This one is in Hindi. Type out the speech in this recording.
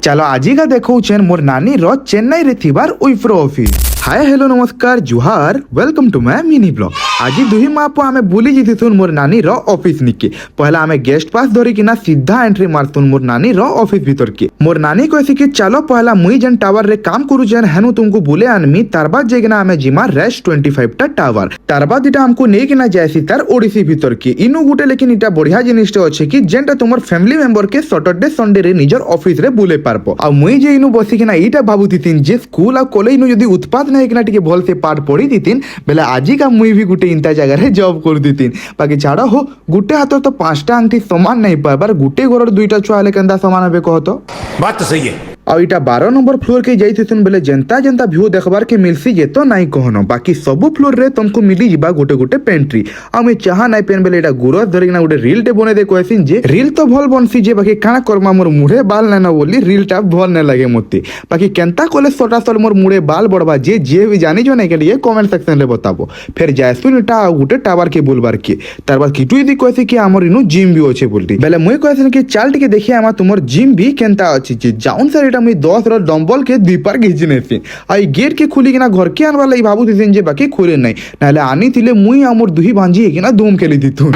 चलो आजिका देखौछेन मोर नानी रो चेन्नई रे थिबार उइफ्रो ऑफिस। हाय हेलो नमस्कार जुहार welcome to my mini blog. आज दुही मापो आमे बुली जिथिथुन मोर नानी रो ऑफिस निके। पहला आमे गेस्ट पास धरी किना सीधा एंट्री मारथुन मोर नानी रो ऑफिस भीतर के। मोर नानी कहसी कि चलो पहला मुई जन टावर रे काम करू जन हेनु तुमको बुले आनमी तार बाद जेगिना आमे जिमा रेस्ट 25 टा टावर तार बाद इटा हमको नै किना जायसी तार ओडिसी भीतर के। इनु गुटे लेकिन इटा बढ़िया जिनिसटे अछि कि जेनटा तुमर फैमिली मेंबर के सैटरडे संडे रे निजर ऑफिस रे बुले पारबो। आ मुई जे इनु बसी किना इटा भाबुथितिन जे स्कूल आ कॉलेज नु यदि उत्पाद नै किना टिके भल से पाठ पढ़ी दितिन बेले आजी का मुई भी गुटे इंता जगह रे जॉब कर दितिन। बाकी छाड़ हो गुटे हाथ तो 5टा आंटी समान नहीं पाइबार गुटे घर 2टा छुआ हेले केंदा समान हेबे कहतो। बात तो सही है। और इटा 12 नंबर फ्लोर के जाइथिथुन बेले जनता जनता व्यू देखबार के मिलसी जे तो नहीं कहनो। बाकी सब फ्लोर रे तुमको मिली जिबा गोटे गोटे पेंट्री। आ मैं चाहा नहीं पेन बेले इटा गुरस धरिना गोटे रील टे बने दे कहसिन जे रील तो भल बनसी जे बाकी काना करमा मोर मुढे बाल ना बोली रील टा भल न लगे मते। बाकी केंता कॉलेज सटा सल मोर मुढे बाल बड़बा जे भी जानी जो नहीं के लिए कमेंट सेक्शन रे बताबो। फिर जायसुन इटा गोटे टावर के बुलबार के तार बाद किटु यदि कहसी कि हमर इनु जिम भी होचे बोलती बेले मुई कहसिन कि चल टिके देखि आमा तुमर जिम भी केंता अछि जे जाउन सर इटा मुई 10 रो डंबल के दीपार घिचनेसी। आई गेट के खुली किना घर के आनवा लाई भाबुथिन जे बाकी खुले नहीं नाले आनी थिले मुई हमर दुही भांजी किना धूम खेली दिथुन।